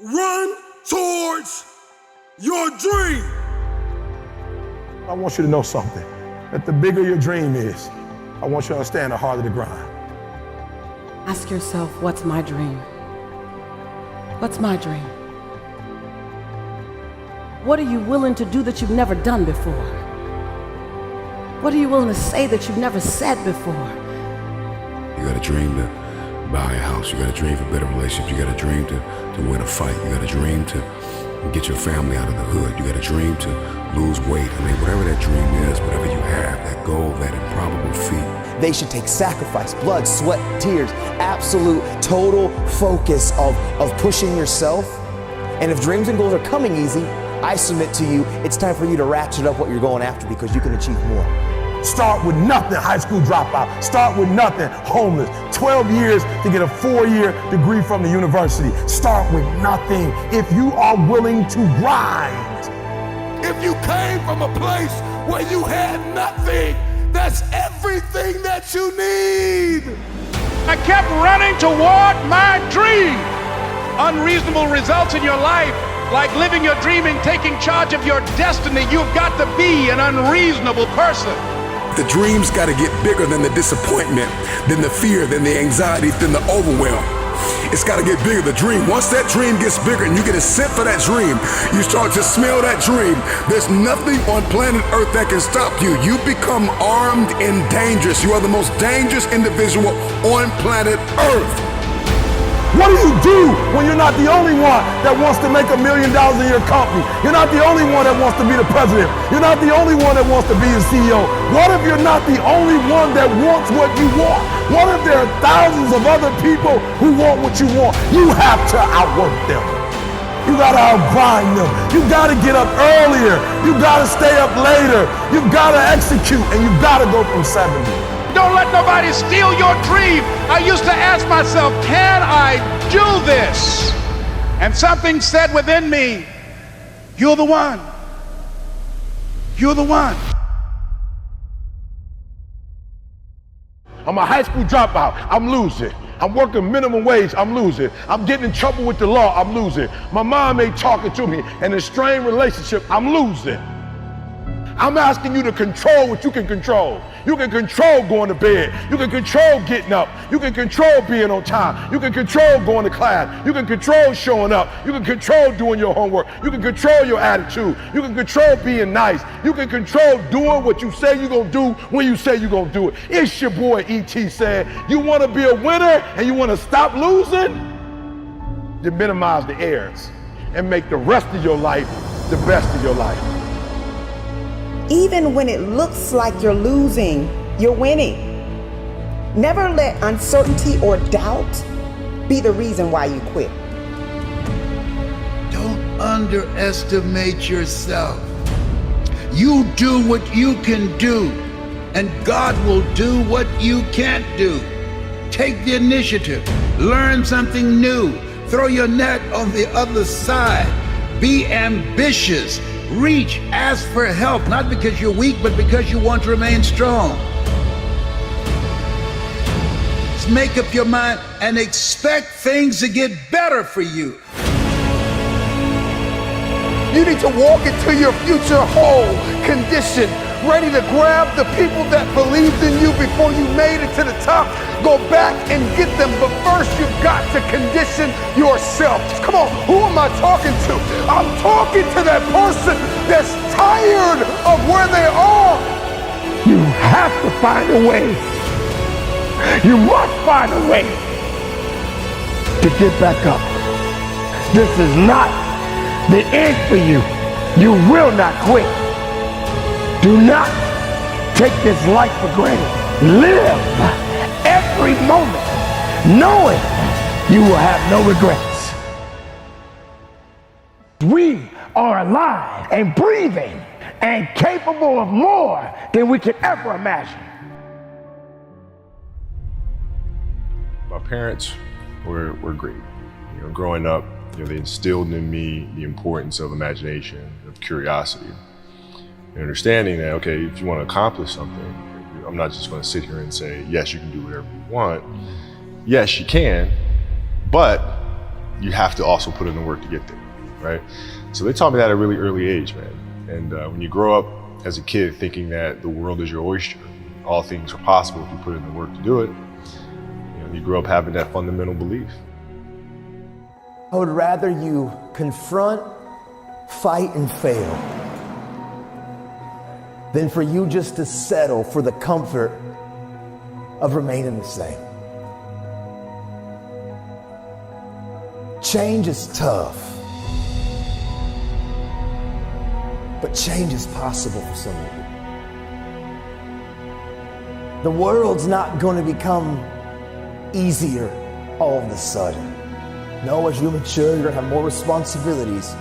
Run towards your dream. I want you to know something, that the bigger your dream is, I want you to understand the harder the grind. Ask yourself, what's my dream? What's my dream? What are you willing to do that you've never done before? What are you willing to say that you've never said before? You got a dream to buy a house. You got a dream for better relationships. You got a dream to win a fight. You got a dream to get your family out of the hood. You got a dream to lose weight. I mean, whatever that dream is, whatever you have, that goal, that improbable feat. They should take sacrifice, blood, sweat, tears, absolute, total focus of pushing yourself. And if dreams and goals are coming easy, I submit to you, it's time for you to ratchet up what you're going after because you can achieve more. Start with nothing, high school dropout. Start with nothing, homeless. 12 years to get a 4-year degree from the university. Start with nothing if you are willing to grind. If you came from a place where you had nothing, that's everything that you need. I kept running toward my dream. Unreasonable results in your life, like living your dream and taking charge of your destiny, you've got to be an unreasonable person. The dream's got to get bigger than the disappointment, than the fear, than the anxiety, than the overwhelm. It's got to get bigger, the dream. Once that dream gets bigger and you get a scent for that dream, you start to smell that dream, there's nothing on planet Earth that can stop you. You become armed and dangerous. You are the most dangerous individual on planet Earth. What do you do when you're not the only one that wants to make $1 million in your company? You're not the only one that wants to be the president. You're not the only one that wants to be the CEO. What if you're not the only one that wants what you want? What if there are thousands of other people who want what you want? You have to outwork them. You gotta outgrind them. You gotta get up earlier. You gotta stay up later. You gotta execute, and you gotta go from 70. Don't let nobody steal your dream. I used to ask myself, can I do this? And something said within me, you're the one. You're the one. I'm a high school dropout, I'm losing. I'm working minimum wage, I'm losing. I'm getting in trouble with the law, I'm losing. My mom ain't talking to me, and in a strained relationship, I'm losing. I'm asking you to control what you can control. You can control going to bed. You can control getting up. You can control being on time. You can control going to class. You can control showing up. You can control doing your homework. You can control your attitude. You can control being nice. You can control doing what you say you're going to do when you say you're going to do it. It's your boy E.T. saying, you want to be a winner and you want to stop losing? Then minimize the errors and make the rest of your life the best of your life. Even when it looks like you're losing, you're winning. Never let uncertainty or doubt be the reason why you quit. Don't underestimate yourself. You do what you can do, and God will do what you can't do. Take the initiative, learn something new, throw your net on the other side, be ambitious. Reach, ask for help, not because you're weak, but because you want to remain strong. Just make up your mind and expect things to get better for you. You need to walk into your future whole, conditioned, ready to grab the people that believed in you before you made it to the top. Go back and get them, but first you've got to condition yourself. Come on, who am I talking to? I'm talking to that person that's tired of where they are. You have to find a way. You must find a way to get back up. This is not the end for you. You will not quit. Do not take this life for granted. Live every moment knowing you will have no regrets. We are alive and breathing and capable of more than we could ever imagine. My parents were great. You know, growing up, they instilled in me the importance of imagination, of curiosity, and understanding that, okay, if you want to accomplish something, I'm not just going to sit here and say, yes, you can do whatever you want. Yes, you can, but you have to also put in the work to get there, right? So they taught me that at a really early age, man. And when you grow up as a kid thinking that the world is your oyster, all things are possible if you put in the work to do it, you grow up having that fundamental belief. I would rather you confront, fight, and fail than for you just to settle for the comfort of remaining the same. Change is tough, but change is possible for some of you. The world's not going to become easier all of a sudden. No, as you mature, you're going to have more responsibilities,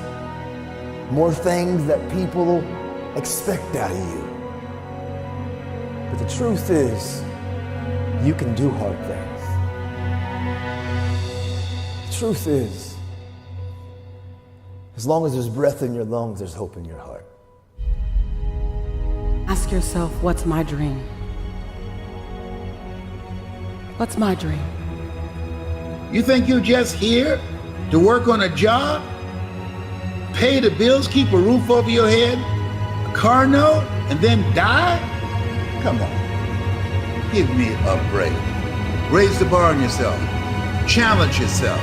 more things that people expect out of you. But the truth is, you can do hard things. The truth is, as long as there's breath in your lungs, there's hope in your heart. Ask yourself, what's my dream? What's my dream? You think you're just here to work on a job, pay the bills, keep a roof over your head, a car note, and then die? Come on, give me a break. Raise the bar on yourself. Challenge yourself.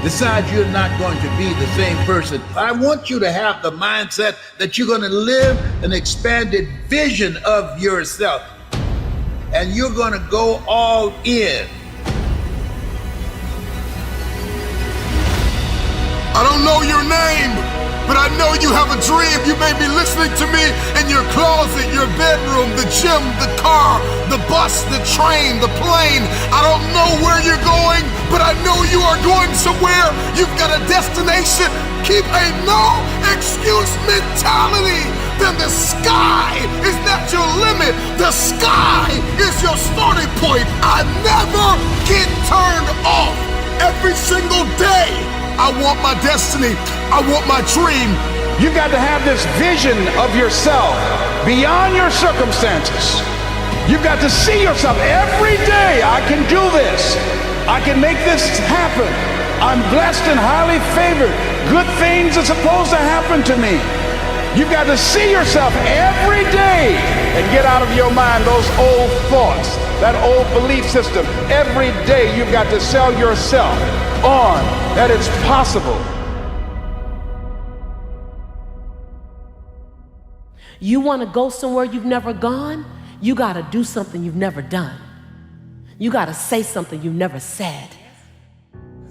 Decide you're not going to be the same person. I want you to have the mindset that you're going to live an expanded vision of yourself. And you're going to go all in. I don't know your name, but I know you have a dream. You may be listening to me in your closet, your bedroom, the gym, the car, the bus, the train, the plane. I don't know where you're going, but I know you are going somewhere. You've got a destination. Keep a no excuse mentality. Then the sky is not your limit. The sky is your starting point. I never get turned off. Every single day, I want my destiny. I want my dream. You got to have this vision of yourself beyond your circumstances. You've got to see yourself every day. I can do this. I can make this happen. I'm blessed and highly favored. Good things are supposed to happen to me. You've got to see yourself every day and get out of your mind those old thoughts, that old belief system. Every day you've got to sell yourself on that it's possible. You want to go somewhere you've never gone? You got to do something you've never done. You got to say something you've never said.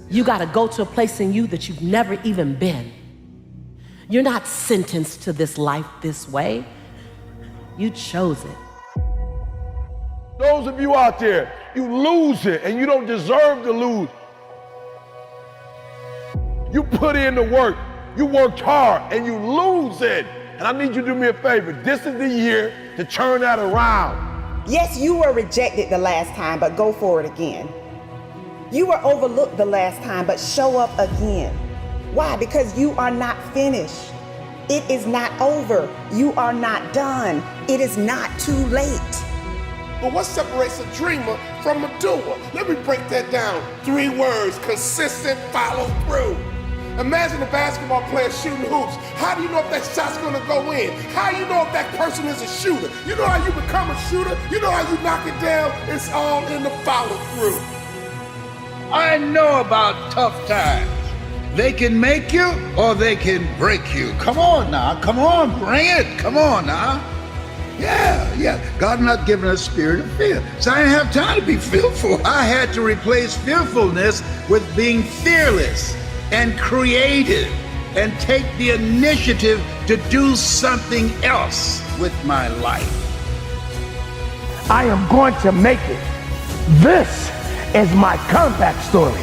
You got to go to a place in you that you've never even been. You're not sentenced to this life this way. You chose it. Those of you out there, you lose it and you don't deserve to lose. You put in the work, you worked hard and you lose it. And I need you to do me a favor. This is the year to turn that around. Yes, you were rejected the last time, but go for it again. You were overlooked the last time, but show up again. Why? Because you are not finished. It is not over. You are not done. It is not too late. But what separates a dreamer from a doer? Let me break that down. 3 words: consistent follow through. Imagine a basketball player shooting hoops. How do you know if that shot's gonna go in? How do you know if that person is a shooter? You know how you become a shooter? You know how you knock it down? It's all in the follow through. I know about tough times. They can make you or they can break you. Come on now, come on, bring it, come on now. Yeah, God not giving us a spirit of fear. So I didn't have time to be fearful. I had to replace fearfulness with being fearless and creative and take the initiative to do something else with my life. I am going to make it. This is my comeback story.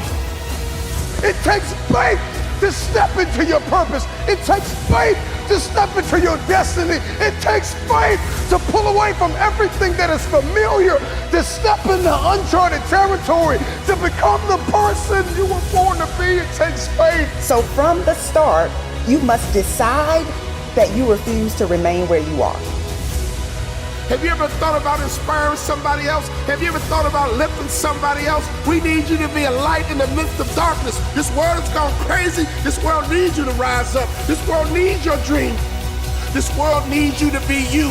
It takes faith to step into your purpose. It takes faith to step into your destiny. It takes faith to pull away from everything that is familiar, to step into uncharted territory, to become the person you were born to be. It takes faith. So from the start, you must decide that you refuse to remain where you are. Have you ever thought about inspiring somebody else? Have you ever thought about lifting somebody else? We need you to be a light in the midst of darkness. This world has gone crazy. This world needs you to rise up. This world needs your dream. This world needs you to be you.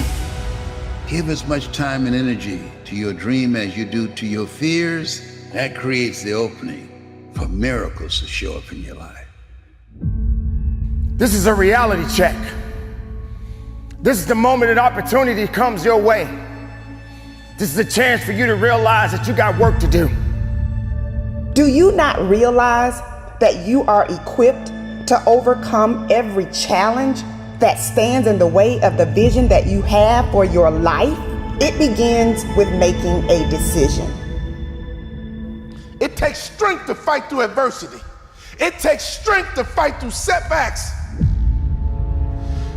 Give as much time and energy to your dream as you do to your fears. That creates the opening for miracles to show up in your life. This is a reality check. This is the moment an opportunity comes your way. This is a chance for you to realize that you got work to do. Do you not realize that you are equipped to overcome every challenge that stands in the way of the vision that you have for your life? It begins with making a decision. It takes strength to fight through adversity. It takes strength to fight through setbacks.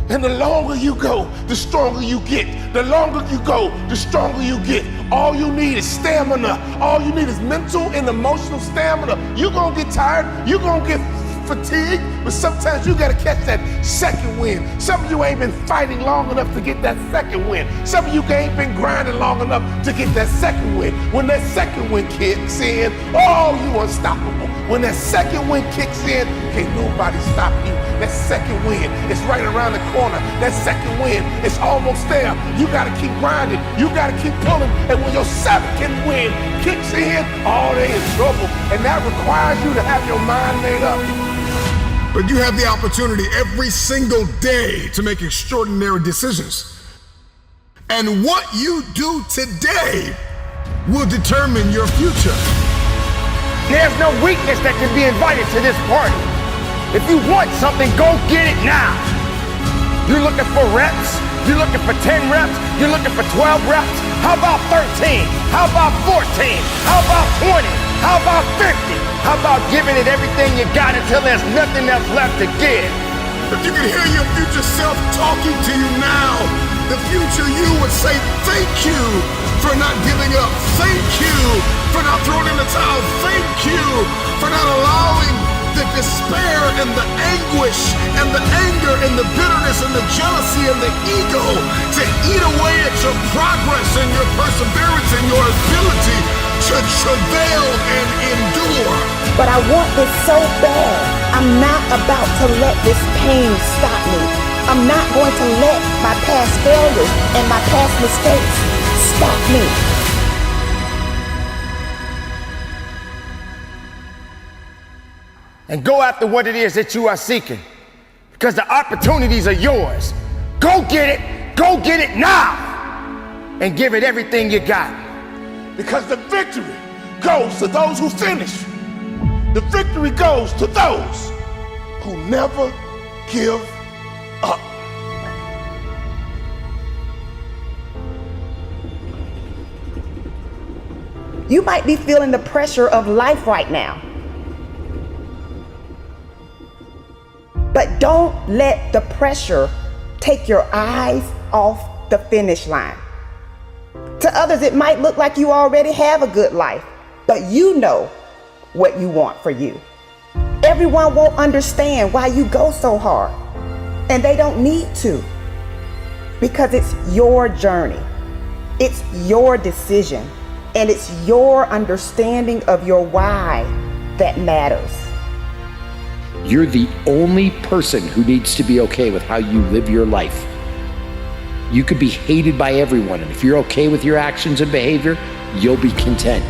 And the longer you go, the stronger you get. The longer you go, the stronger you get. All you need is stamina. All you need is mental and emotional stamina. You're gonna get tired, you're gonna get fatigued, but sometimes you gotta catch that second win. Some of you ain't been fighting long enough to get that second win. Some of you ain't been grinding long enough to get that second win. When that second win kicks in, oh, you unstoppable. When that second win kicks in, can't nobody stop you. That second win is right around the corner. That second win is almost there. You gotta keep grinding. You gotta keep pulling. And when your second win kicks in, oh, they in trouble. And that requires you to have your mind made up. But you have the opportunity every single day to make extraordinary decisions. And what you do today will determine your future. There's no weakness that can be invited to this party. If you want something, go get it now. You're looking for reps? You're looking for 10 reps? You're looking for 12 reps? How about 13? How about 14? How about 20? How about 50? How about giving it everything you got until there's nothing else left to give? If you can hear your future self talking to you now, the future you would say thank you for not giving up. Thank you for not throwing in the towel. Thank you for not allowing the despair and the anguish and the anger and the bitterness and the jealousy and the ego to eat away at your progress and your perseverance and your ability to travail and endure. But I want this so bad. I'm not about to let this pain stop me. I'm not going to let my past failures and my past mistakes stop me. And go after what it is that you are seeking, because the opportunities are yours. Go get it now, and give it everything you got. Because the victory goes to those who finish. The victory goes to those who never give up. You might be feeling the pressure of life right now. But don't let the pressure take your eyes off the finish line. To others, it might look like you already have a good life, but you know what you want for you. Everyone won't understand why you go so hard, and they don't need to, because it's your journey, it's your decision, and it's your understanding of your why that matters. You're the only person who needs to be okay with how you live your life. You could be hated by everyone, and if you're okay with your actions and behavior, you'll be content.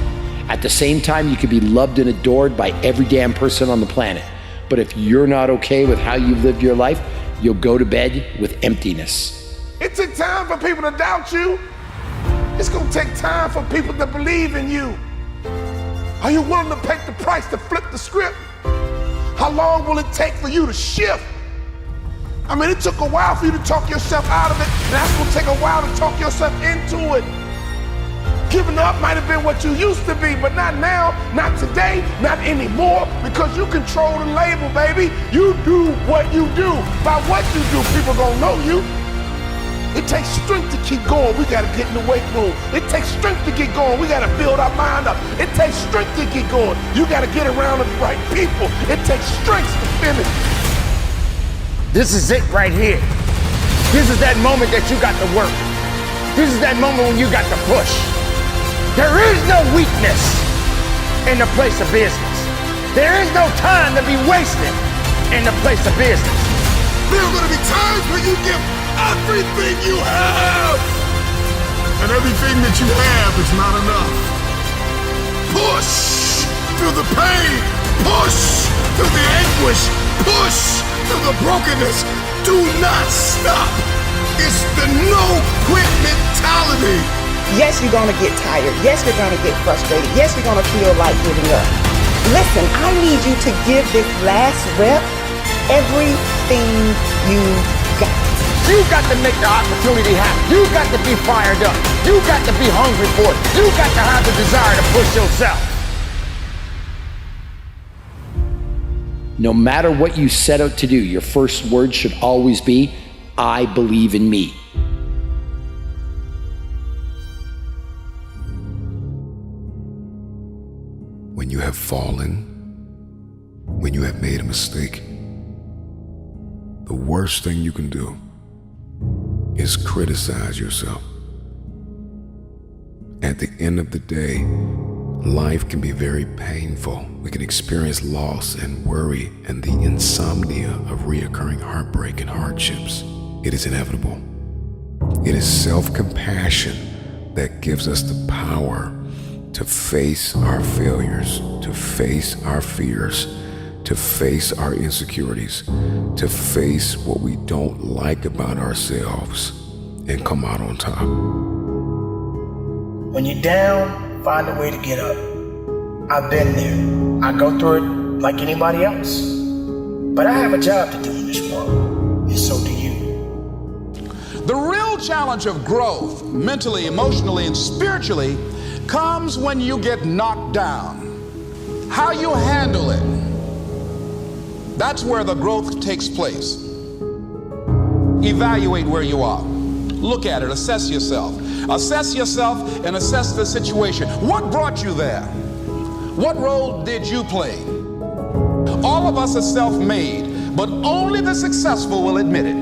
At the same time, you could be loved and adored by every damn person on the planet. But if you're not okay with how you live your life, you'll go to bed with emptiness. It took time for people to doubt you. It's gonna take time for people to believe in you. Are you willing to pay the price to flip the script? How long will it take for you to shift? I mean, it took a while for you to talk yourself out of it. Now it's gonna take a while to talk yourself into it. Giving up might have been what you used to be, but not now, not today, not anymore, because you control the label, baby. You do what you do. By what you do, people gonna know you. It takes strength to keep going. We gotta get in the weight room. It takes strength to get going. We gotta build our mind up. It takes strength to get going. You gotta get around the right people. It takes strength to finish. This is it right here. This is that moment that you got to work. This is that moment when you got to push. There is no weakness in the place of business. There is no time to be wasted in the place of business. There are going to be times where you give everything you have, and everything that you have is not enough. Push through the pain. Push through the anguish. Push through the brokenness. Do not stop. It's the no-quit mentality. Yes, you're gonna get tired. Yes, you're gonna get frustrated. Yes, you're gonna feel like giving up. Listen, I need you to give this last rep everything you got. You got to make the opportunity happen. You got to be fired up. You got to be hungry for it. You got to have the desire to push yourself. No matter what you set out to do, your first word should always be, I believe in me. When you have fallen, when you have made a mistake, the worst thing you can do is criticize yourself. At the end of the day, life can be very painful. We can experience loss and worry and the insomnia of reoccurring heartbreak and hardships. It is inevitable. It is self-compassion that gives us the power to face our failures, to face our fears, to face our insecurities, to face what we don't like about ourselves and come out on top. When you're down, find a way to get up. I've been there. I go through it like anybody else. But I have a job to do in this world, and so do you. The real challenge of growth, mentally, emotionally, and spiritually, comes when you get knocked down. How you handle it, that's where the growth takes place. Evaluate where you are. Look at it, assess yourself. Assess yourself and assess the situation. What brought you there? What role did you play? All of us are self-made, but only the successful will admit it.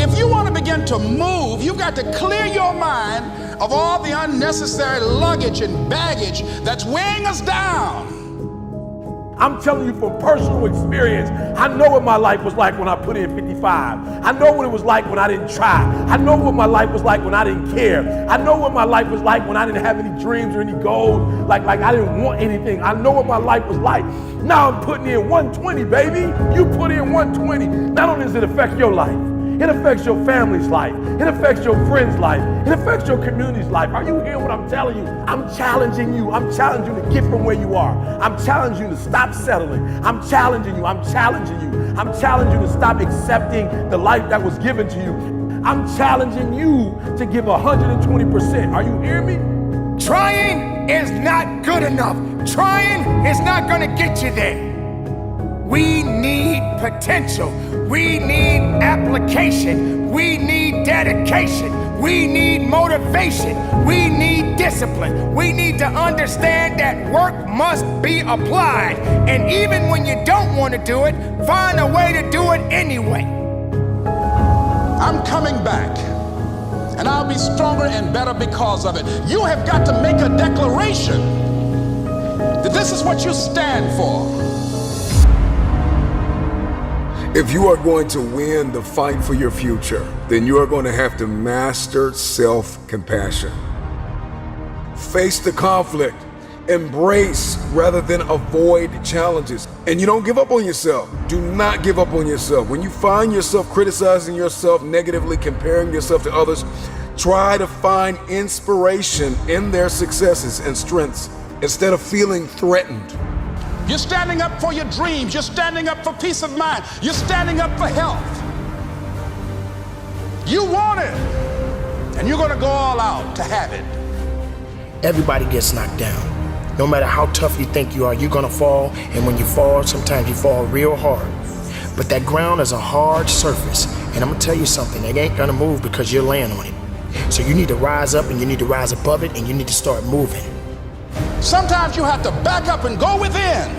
If you want to begin to move, you've got to clear your mind of all the unnecessary luggage and baggage that's weighing us down. I'm telling you from personal experience, I know what my life was like when I put in 55. I know what it was like when I didn't try. I know what my life was like when I didn't care. I know what my life was like when I didn't have any dreams or any goals, like I didn't want anything. I know what my life was like. Now I'm putting in 120, baby. You put in 120. Not only does it affect your life, it affects your family's life. It affects your friend's life. It affects your community's life. Are you hearing what I'm telling you? I'm challenging you. I'm challenging you to get from where you are. I'm challenging you to stop settling. I'm challenging you. I'm challenging you. I'm challenging you to stop accepting the life that was given to you. I'm challenging you to give 120%. Are you hearing me? Trying is not good enough. Trying is not going to get you there. We need potential. We need application. We need dedication. We need motivation. We need discipline. We need to understand that work must be applied. And even when you don't want to do it, find a way to do it anyway. I'm coming back, and I'll be stronger and better because of it. You have got to make a declaration that this is what you stand for. If you are going to win the fight for your future, then you are going to have to master self-compassion. Face the conflict, embrace rather than avoid challenges. And you don't give up on yourself. Do not give up on yourself. When you find yourself criticizing yourself negatively, comparing yourself to others, try to find inspiration in their successes and strengths instead of feeling threatened. You're standing up for your dreams. You're standing up for peace of mind. You're standing up for health. You want it, and you're going to go all out to have it. Everybody gets knocked down. No matter how tough you think you are, you're going to fall. And when you fall, sometimes you fall real hard. But that ground is a hard surface. And I'm going to tell you something. It ain't going to move because you're laying on it. So you need to rise up, and you need to rise above it, and you need to start moving. Sometimes you have to back up and go within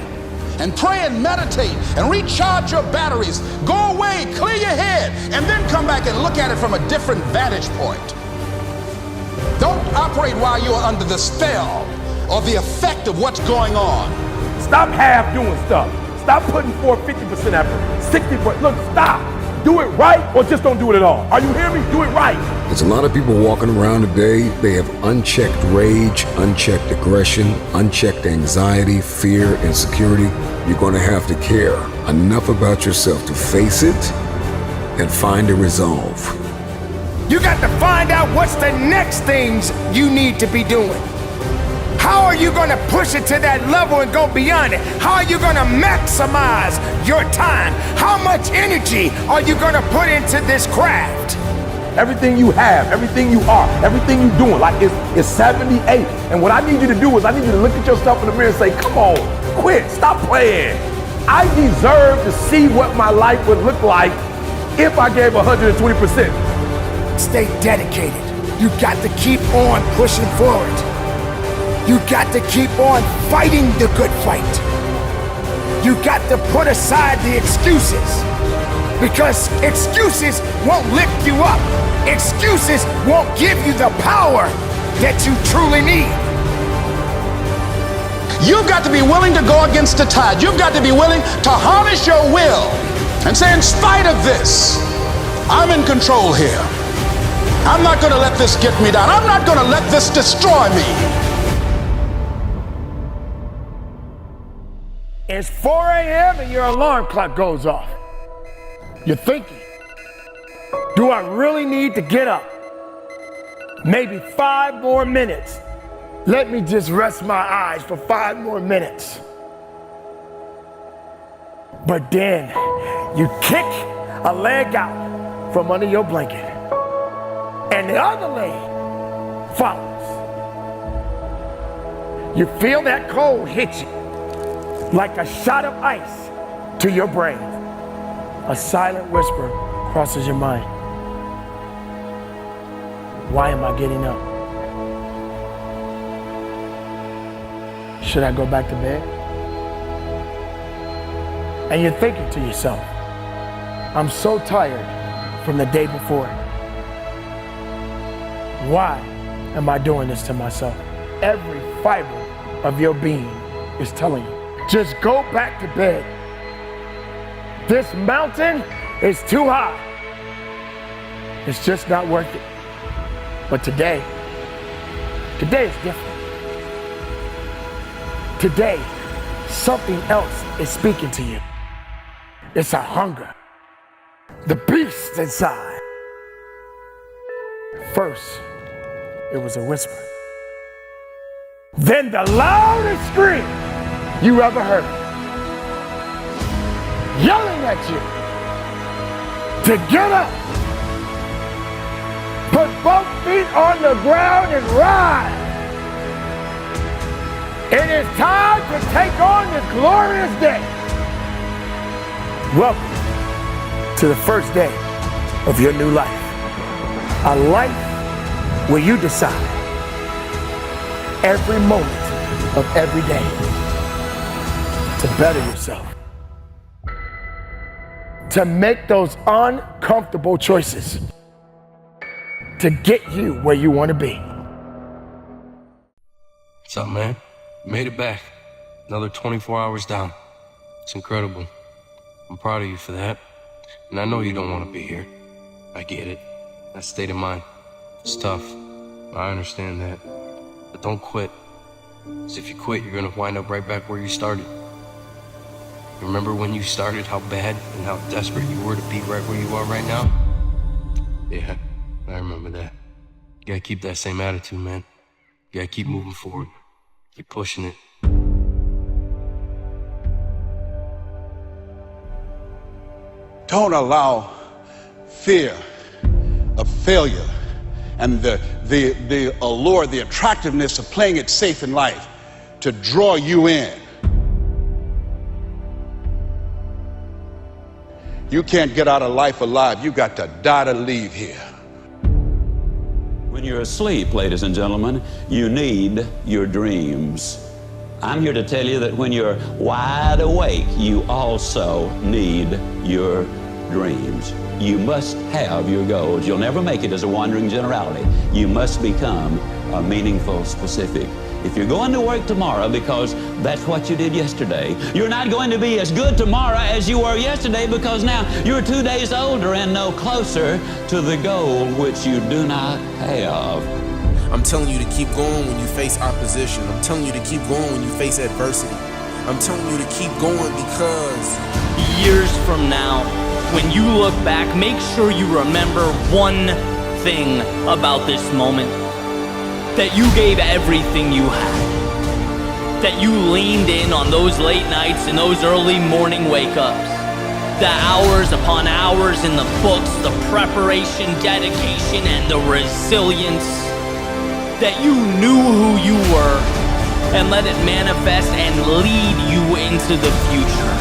and pray and meditate and recharge your batteries. Go away, clear your head, and then come back and look at it from a different vantage point. Don't operate while you're under the spell or the effect of what's going on. Stop half doing stuff. Stop putting forth 50% effort, 60%. Look, stop. Do it right or just don't do it at all. Are you hearing me? Do it right. There's a lot of people walking around today, they have unchecked rage, unchecked aggression, unchecked anxiety, fear, insecurity. You're going to have to care enough about yourself to face it and find a resolve. You got to find out what's the next things you need to be doing. How are you going to push it to that level and go beyond it? How are you going to maximize your time? How much energy are you going to put into this craft? Everything you have, everything you are, everything you're doing, like it's 78. And what I need you to do is I need you to look at yourself in the mirror and say, come on, quit, stop playing. I deserve to see what my life would look like if I gave 120%. Stay dedicated. You got to keep on pushing forward. You got to keep on fighting the good fight. You got to put aside the excuses, because excuses won't lift you up. Excuses won't give you the power that you truly need. You've got to be willing to go against the tide. You've got to be willing to harness your will and say, in spite of this, I'm in control here. I'm not going to let this get me down. I'm not going to let this destroy me. It's 4 a.m. and your alarm clock goes off. You're thinking, do I really need to get up? Maybe 5 more minutes. Let me just rest my eyes for 5 more minutes. But then you kick a leg out from under your blanket, and the other leg follows. You feel that cold hit you like a shot of ice to your brain. A silent whisper crosses your mind. Why am I getting up? Should I go back to bed? And you're thinking to yourself, I'm so tired from the day before. Why am I doing this to myself? Every fiber of your being is telling you, just go back to bed. This mountain is too high. It's just not worth it. But today is different. Today, something else is speaking to you. It's a hunger. The beast inside. First, it was a whisper. Then the loudest scream you ever heard, yelling at you to get up, put both feet on the ground and rise. It is time to take on this glorious day. Welcome to the first day of your new life. A life where you decide every moment of every day to better yourself, to make those uncomfortable choices, to get you where you want to be. What's up, man? Made it back. Another 24 hours down. It's incredible. I'm proud of you for that. And I know you don't want to be here. I get it. That state of mind. It's tough. I understand that. But don't quit. Because if you quit, you're going to wind up right back where you started. Remember when you started, how bad and how desperate you were to be right where you are right now? Yeah, I remember that. You gotta keep that same attitude, man. You gotta keep moving forward. Keep pushing it. Don't allow fear of failure and the allure, the attractiveness of playing it safe in life to draw you in. You can't get out of life alive. You got to die to leave here. When you're asleep, ladies and gentlemen, you need your dreams. I'm here to tell you that when you're wide awake, you also need your dreams. You must have your goals. You'll never make it as a wandering generality. You must become a meaningful specific. If you're going to work tomorrow because that's what you did yesterday, you're not going to be as good tomorrow as you were yesterday, because now you're 2 days older and no closer to the goal which you do not have. I'm telling you to keep going when you face opposition. I'm telling you to keep going when you face adversity. I'm telling you to keep going because years from now, when you look back, make sure you remember one thing about this moment. That you gave everything you had. That you leaned in on those late nights and those early morning wake-ups. The hours upon hours in the books, the preparation, dedication, and the resilience. That you knew who you were and let it manifest and lead you into the future.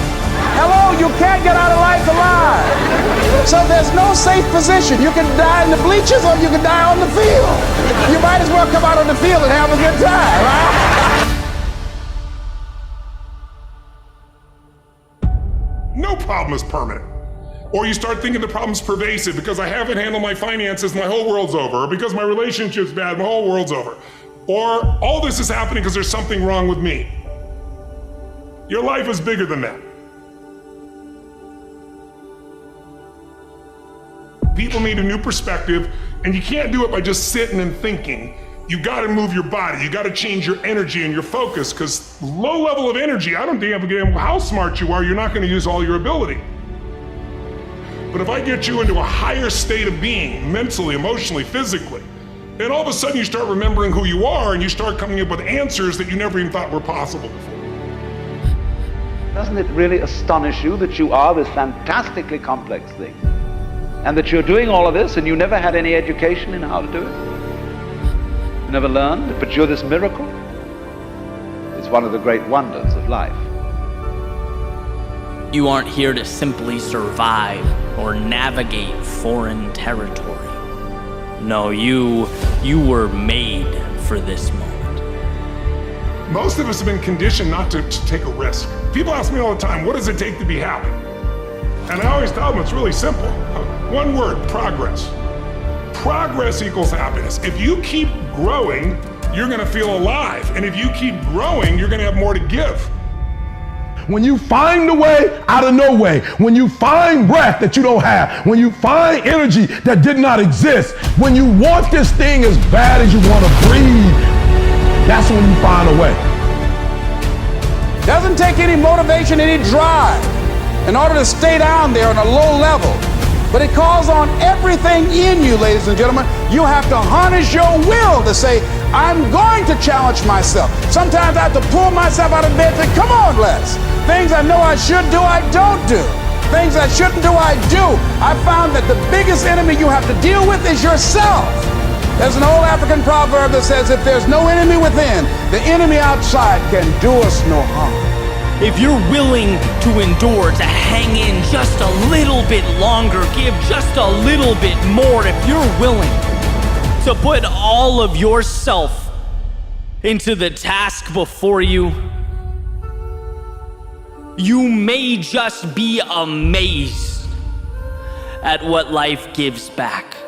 Hello, you can't get out of life alive. So there's no safe position. You can die in the bleachers or you can die on the field. You might as well come out on the field and have a good time, right? No problem is permanent. Or you start thinking the problem's pervasive because I haven't handled my finances, my whole world's over. Or because my relationship's bad, my whole world's over. Or all this is happening because there's something wrong with me. Your life is bigger than that. People need a new perspective, and you can't do it by just sitting and thinking. You gotta move your body, you gotta change your energy and your focus, because low level of energy, I don't give a damn how smart you are, you're not gonna use all your ability. But if I get you into a higher state of being, mentally, emotionally, physically, then all of a sudden you start remembering who you are and you start coming up with answers that you never even thought were possible before. Doesn't it really astonish you that you are this fantastically complex thing? And that you're doing all of this and you never had any education in how to do it? You never learned, but you're this miracle? It's one of the great wonders of life. You aren't here to simply survive or navigate foreign territory. No, you were made for this moment. Most of us have been conditioned not to take a risk. People ask me all the time, what does it take to be happy? And I always tell them it's really simple. One word, progress. Progress equals happiness. If you keep growing, you're gonna feel alive. And if you keep growing, you're gonna have more to give. When you find a way out of no way, when you find breath that you don't have, when you find energy that did not exist, when you want this thing as bad as you want to breathe, that's when you find a way. Doesn't take any motivation, any drive in order to stay down there on a low level. But it calls on everything in you, ladies and gentlemen. You have to harness your will to say, I'm going to challenge myself. Sometimes I have to pull myself out of bed and say, come on, Les. Things I know I should do, I don't do. Things I shouldn't do, I do. I found that the biggest enemy you have to deal with is yourself. There's an old African proverb that says, if there's no enemy within, the enemy outside can do us no harm. If you're willing to endure, to hang in just a little bit longer, give just a little bit more, if you're willing to put all of yourself into the task before you, you may just be amazed at what life gives back.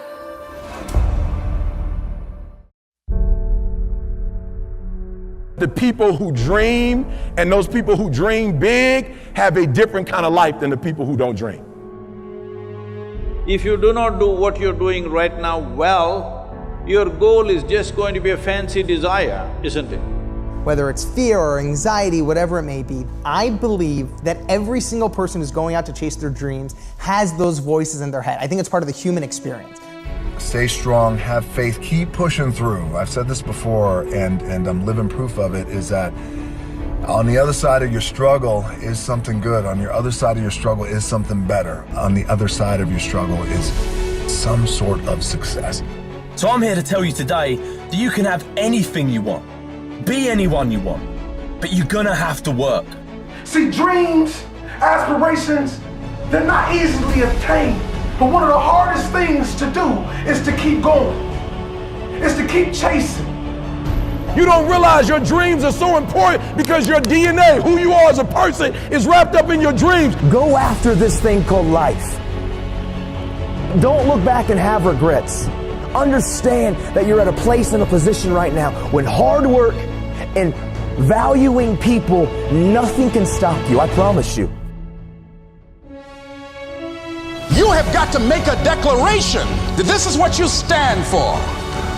The people who dream and those people who dream big have a different kind of life than the people who don't dream. If you do not do what you're doing right now well, your goal is just going to be a fancy desire, isn't it? Whether it's fear or anxiety, whatever it may be, I believe that every single person who's going out to chase their dreams has those voices in their head. I think it's part of the human experience. Stay strong, have faith, keep pushing through. I've said this before, and I'm living proof of it, is that on the other side of your struggle is something good. On your other side of your struggle is something better. On the other side of your struggle is some sort of success. So I'm here to tell you today that you can have anything you want, be anyone you want, but you're gonna have to work. See, dreams, aspirations, they're not easily obtained. But one of the hardest things to do is to keep going, is to keep chasing. You don't realize your dreams are so important because your DNA, who you are as a person, is wrapped up in your dreams. Go after this thing called life. Don't look back and have regrets. Understand that you're at a place and a position right now when hard work and valuing people, nothing can stop you, I promise you. You have got to make a declaration that this is what you stand for.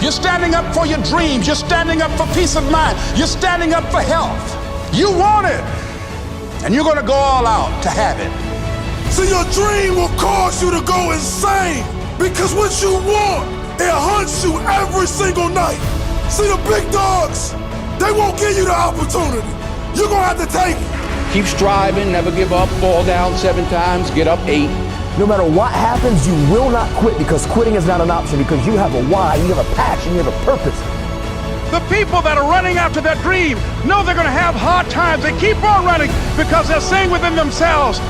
You're standing up for your dreams. You're standing up for peace of mind. You're standing up for health. You want it, and you're going to go all out to have it. So your dream will cause you to go insane, because what you want, it hunts you every single night. See, the big dogs, they won't give you the opportunity. You're going to have to take it. Keep striving, never give up, fall down 7 times, get up 8. No matter what happens, you will not quit, because quitting is not an option, because you have a why, you have a passion, you have a purpose. The people that are running after their dream know they're going to have hard times. They keep on running because they're saying within themselves,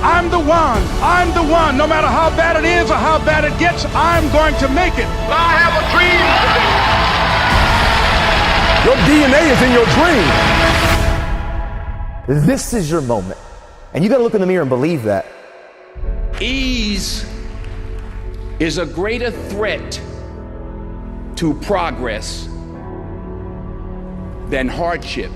I'm the one, I'm the one. No matter how bad it is or how bad it gets, I'm going to make it. I have a dream. Your DNA is in your dream. This is your moment. And you got to look in the mirror and believe that. Ease is a greater threat to progress than hardship.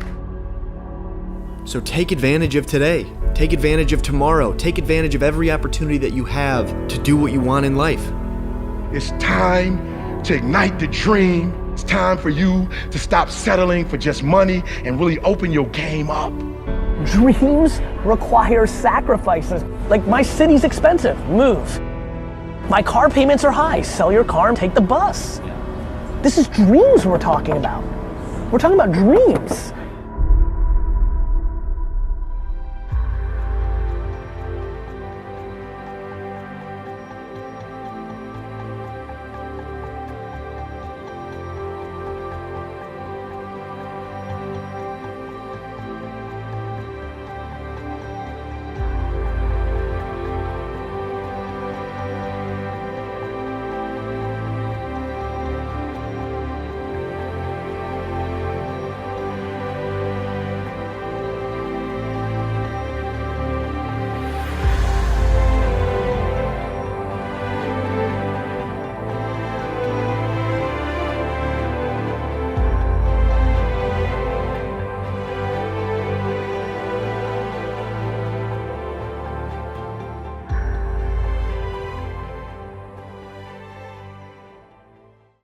So take advantage of today. Take advantage of tomorrow. Take advantage of every opportunity that you have to do what you want in life. It's time to ignite the dream. It's time for you to stop settling for just money and really open your game up. Dreams require sacrifices. Like, my city's expensive, move. My car payments are high, sell your car and take the bus. This is dreams we're talking about. We're talking about dreams.